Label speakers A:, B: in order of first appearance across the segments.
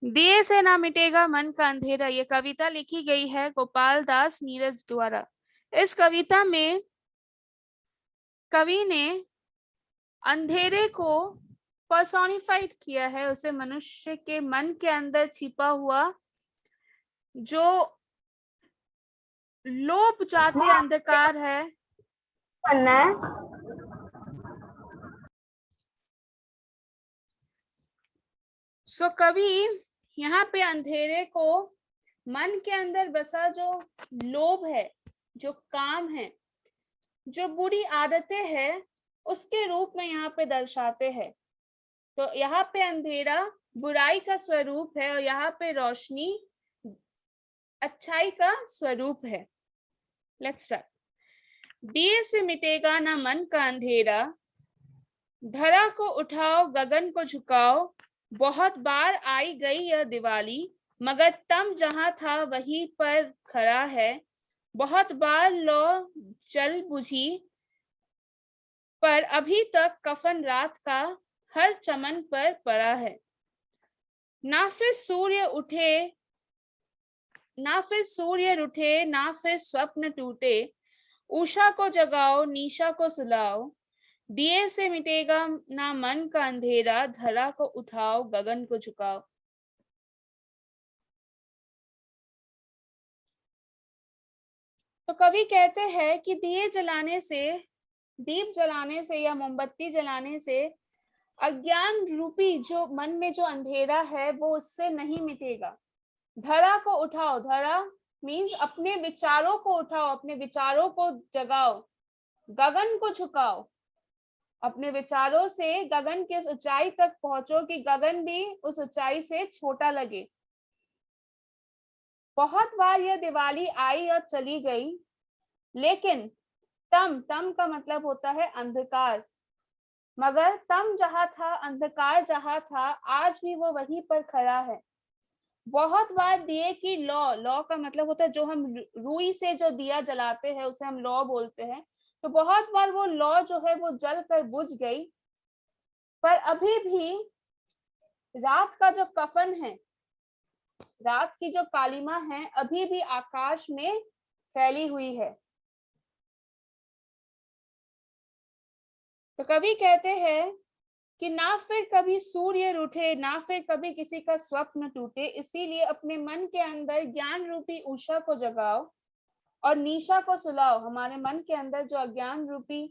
A: दिए से ना मिटेगा मन का अंधेरा, ये कविता लिखी गई है गोपाल दास नीरज द्वारा। इस कविता में कवि ने अंधेरे को पर्सोनिफाइड किया है, उसे मनुष्य के मन के अंदर छिपा हुआ जो लोप जातीय अंधकार है।
B: करना है।
A: सो कवि यहाँ पे अंधेरे को, मन के अंदर बसा जो लोभ है, जो काम है, जो बुरी आदतें हैं, उसके रूप में यहाँ पे दर्शाते हैं। तो यहाँ पे अंधेरा बुराई का स्वरूप है और यहाँ पे रोशनी अच्छाई का स्वरूप है। Let's start. दिए से मिटेगा ना मन का अंधेरा, धरा को उठाओ गगन को झुकाओ, बहुत बार आई गई यह दिवाली, मगर तम जहां था वहीं पर खड़ा है, बहुत बार लो जल बुझी, पर अभी तक कफन रात का हर चमन पर पड़ा है। ना फिर सूर्य उठे, ना फिर सूर्य रूठे, ना फिर स्वप्न टूटे, उषा को जगाओ निशा को सुलाओ, दिए से मिटेगा ना मन का अंधेरा, धरा को उठाओ गगन को झुकाओ। तो कवि कहते हैं कि दिए जलाने से, दीप जलाने से या मोमबत्ती जलाने से अज्ञान रूपी जो मन में जो अंधेरा है वो उससे नहीं मिटेगा। धरा को उठाओ, धरा मीन्स अपने विचारों को उठाओ, अपने विचारों को जगाओ, गगन को झुकाओ, अपने विचारों से गगन के ऊंचाई तक पहुंचो कि गगन भी उस ऊंचाई से छोटा लगे। बहुत बार यह दिवाली आई और चली गई, लेकिन तम, तम का मतलब होता है अंधकार, मगर तम जहां था, अंधकार जहां था, आज भी वो वहीं पर खड़ा है। बहुत बार दिए की लौ, लौ का मतलब होता है जो हम रुई से जो दिया जलाते हैं उसे हम लौ बोलते हैं। तो बहुत बार वो लौ जो है वो जल कर बुझ गई, पर अभी भी रात का जो कफन है, रात की जो कालिमा है, अभी भी आकाश में फैली हुई है। तो कवि कहते हैं कि ना फिर कभी सूर्य रूठे, ना फिर कभी किसी का स्वप्न टूटे, इसीलिए अपने मन के अंदर ज्ञान रूपी उषा को जगाओ और निशा को सुलाओ। हमारे मन के अंदर जो अज्ञान रूपी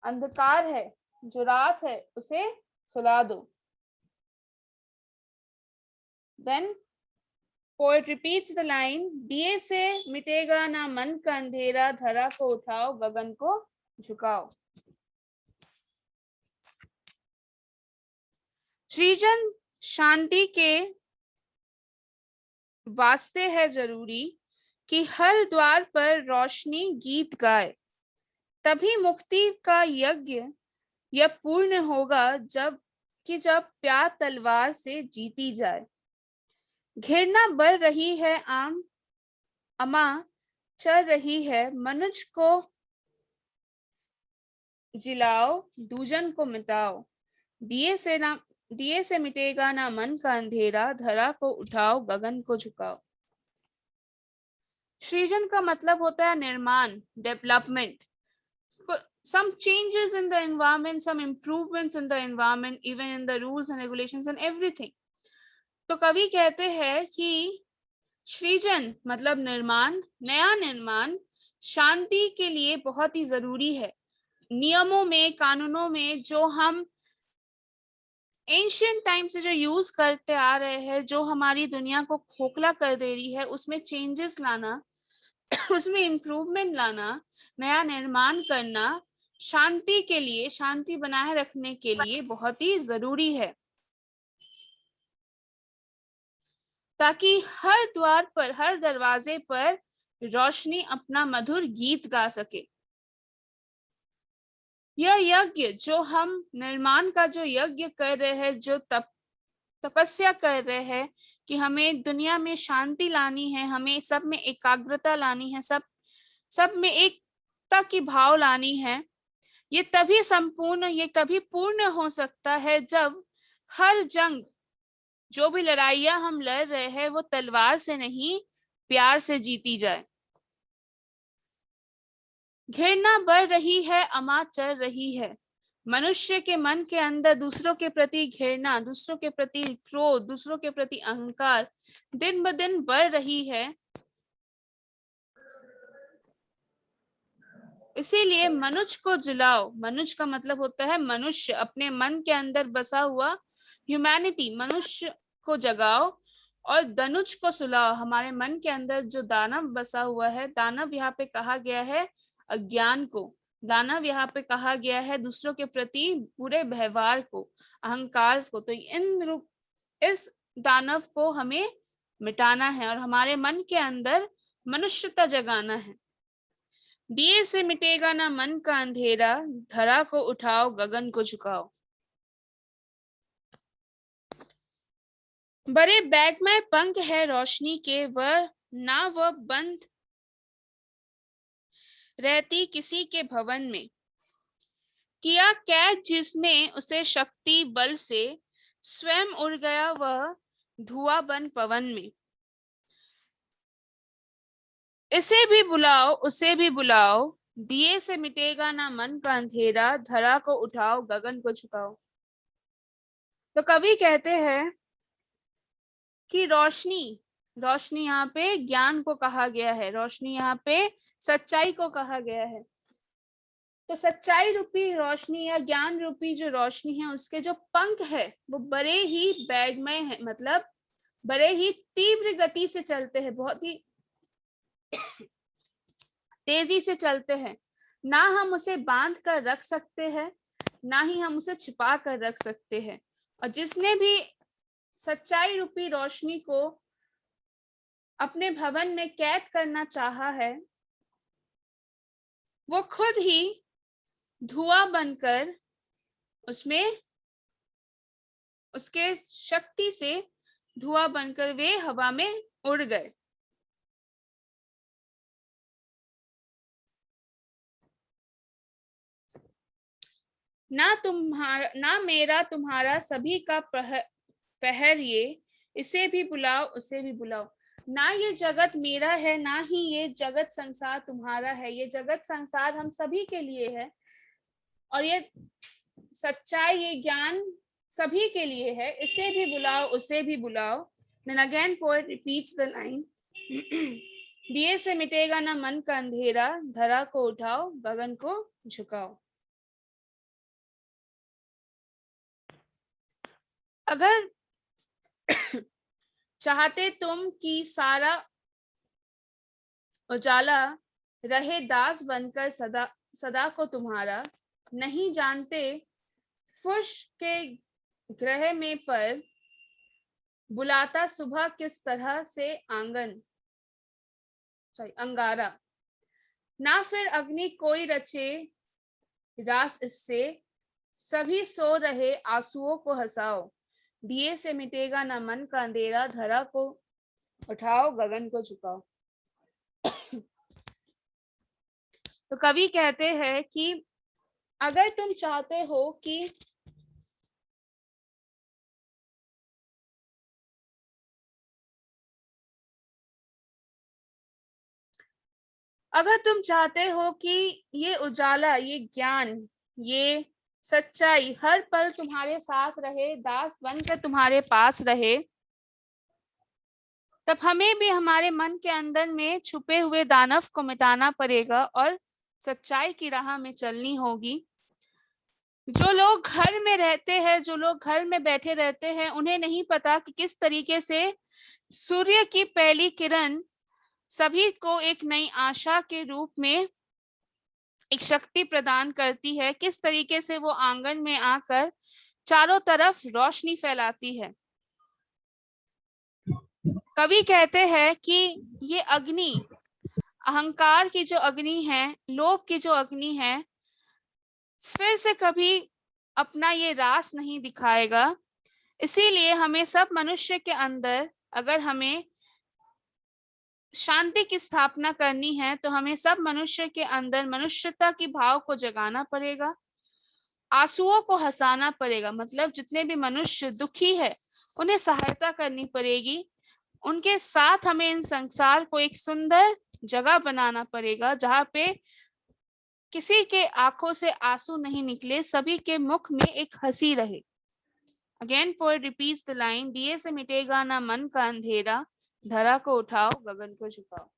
A: अंधकार है, जो रात है, उसे सुला दो। Then poet repeats the line, दिए से मिटेगा ना मन का अंधेरा, धरा को उठाओ गगन को झुकाओ। सृजन शांति के वास्ते है जरूरी कि हर द्वार पर रोशनी गीत गाए, तभी मुक्ति का यज्ञ यह पूर्ण होगा, जब प्यार तलवार से जीती जाए। घृणा बढ़ रही है आम अमा चल रही है, मनुज को जिलाओ दूजन को मिटाओ, दिए से मिटेगा ना मन का अंधेरा, धरा को उठाओ गगन को झुकाओ। सृजन का मतलब होता है निर्माण, development, some changes in the environment, some improvements in the environment, even in the rules and regulations and everything. तो कवि कहते हैं कि सृजन मतलब निर्माण, नया निर्माण शांति के लिए बहुत ही जरूरी है। नियमों में, कानूनों में जो हम एंशियंट टाइम से जो यूज करते आ रहे हैं, जो हमारी दुनिया को खोखला कर दे रही है, उसमें चेंजेस लाना, उसमें इम्प्रूवमेंट लाना, नया निर्माण करना शांति के लिए, शांति बनाए रखने के लिए बहुत ही जरूरी है, ताकि हर द्वार पर, हर दरवाजे पर रोशनी अपना मधुर गीत गा सके। यह यज्ञ जो हम निर्माण का जो यज्ञ कर रहे हैं, जो तपस्या कर रहे हैं कि हमें दुनिया में शांति लानी है, हमें सब में एकाग्रता लानी है, सब में एकता की भाव लानी है, ये तभी पूर्ण हो सकता है जब हर जंग जो भी लड़ाइयां हम लड़ रहे हैं वो तलवार से नहीं, प्यार से जीती जाए। घृणा बढ़ रही है, अमा चढ़ रही है। मनुष्य के मन के अंदर दूसरों के प्रति घृणा, दूसरों के प्रति क्रोध, दूसरों के प्रति अहंकार दिन ब दिन बढ़ रही है। इसीलिए मनुष्य को जलाओ। मनुष्य का मतलब होता है मनुष्य, अपने मन के अंदर बसा हुआ ह्यूमैनिटी, मनुष्य को जगाओ और धनुष को सुलाओ। हमारे मन के अंदर जो दानव बसा हुआ है, दानव यहाँ पे कहा गया है अज्ञान को, दानव यहाँ पे कहा गया है दूसरों के प्रति बुरे व्यवहार को, अहंकार को। तो इस दानव को हमें मिटाना है और हमारे मन के अंदर मनुष्यता जगाना है। दिए से मिटेगा ना मन का अंधेरा, धरा को उठाओ गगन को झुकाओ। बड़े बैग में पंख है रोशनी के, वह ना वह बंद रहती किसी के भवन में। किया कैद जिसने उसे शक्ति बल से, स्वयं उड़ गया वह धुआं बन पवन में। इसे भी बुलाओ उसे भी बुलाओ, दिए से मिटेगा ना मन का अंधेरा, धरा को उठाओ गगन को झुकाओ। तो कवि कहते हैं कि रोशनी, रोशनी यहाँ पे ज्ञान को कहा गया है, रोशनी यहाँ पे सच्चाई को कहा गया है। तो सच्चाई रूपी रोशनी या ज्ञान रूपी जो रोशनी है, उसके जो पंख है वो बड़े ही बैगमय है, मतलब बड़े ही तीव्र गति से चलते हैं, बहुत ही तेजी से चलते हैं। ना हम उसे बांध कर रख सकते हैं, ना ही हम उसे छिपा कर रख सकते हैं। और जिसने भी सच्चाई रूपी रोशनी को अपने भवन में कैद करना चाहा है, वो खुद ही धुआं बनकर उसमें, उसके शक्ति से धुआं बनकर वे हवा में उड़ गए। ना तुम्हारा ना मेरा तुम्हारा सभी का पहर ये, इसे भी बुलाओ उसे भी बुलाओ। ना ये जगत मेरा है, ना ही ये जगत संसार तुम्हारा है। ये जगत संसार हम सभी के लिए है और ये सच्चाई, ये ज्ञान सभी के लिए है। इसे भी बुलाओ उसे भी बुलाओ। Then again poet repeats the line, दिए से मिटेगा ना मन का अंधेरा, धरा को उठाओ गगन को झुकाओ। अगर चाहते तुम कि सारा उजाला रहे दास बनकर सदा सदा को तुम्हारा, नहीं जानते फुश के ग्रह में पर, बुलाता सुबह किस तरह से आंगन अंगारा। ना फिर अग्नि कोई रचे रास इससे, सभी सो रहे आंसुओं को हंसाओ। दिए से मिटेगा ना मन का अंधेरा, धरा को उठाओ गगन को झुकाओ। तो कवि कहते हैं कि अगर तुम चाहते हो कि अगर तुम चाहते हो कि ये उजाला, ये ज्ञान, ये सच्चाई हर पल तुम्हारे साथ रहे, दास बनकर तुम्हारे पास रहे, तब हमें भी हमारे मन के अंदर में छुपे हुए दानव को मिटाना पड़ेगा और सच्चाई की राह में चलनी होगी। जो लोग घर में रहते हैं, जो लोग घर में बैठे रहते हैं, उन्हें नहीं पता कि किस तरीके से सूर्य की पहली किरण सभी को एक नई आशा के रूप में एक शक्ति प्रदान करती है, किस तरीके से वो आंगन में आकर चारों तरफ रोशनी फैलाती है। कवि कहते हैं कि ये अग्नि, अहंकार की जो अग्नि है, लोभ की जो अग्नि है, फिर से कभी अपना ये रास नहीं दिखाएगा। इसीलिए हमें सब मनुष्य के अंदर, अगर हमें शांति की स्थापना करनी है, तो हमें सब मनुष्य के अंदर मनुष्यता की भाव को जगाना पड़ेगा आंसुओं को हंसाना पड़ेगा, मतलब जितने भी मनुष्य दुखी है उन्हें सहायता करनी पड़ेगी, उनके साथ हमें इन संसार को एक सुंदर जगह बनाना पड़ेगा जहां पे किसी के आंखों से आंसू नहीं निकले, सभी के मुख में एक हंसी रहे। Again poet repeats the line, दिए से मिटेगा ना मन का अंधेरा, धरा को उठाओ गगन को झुकाओ।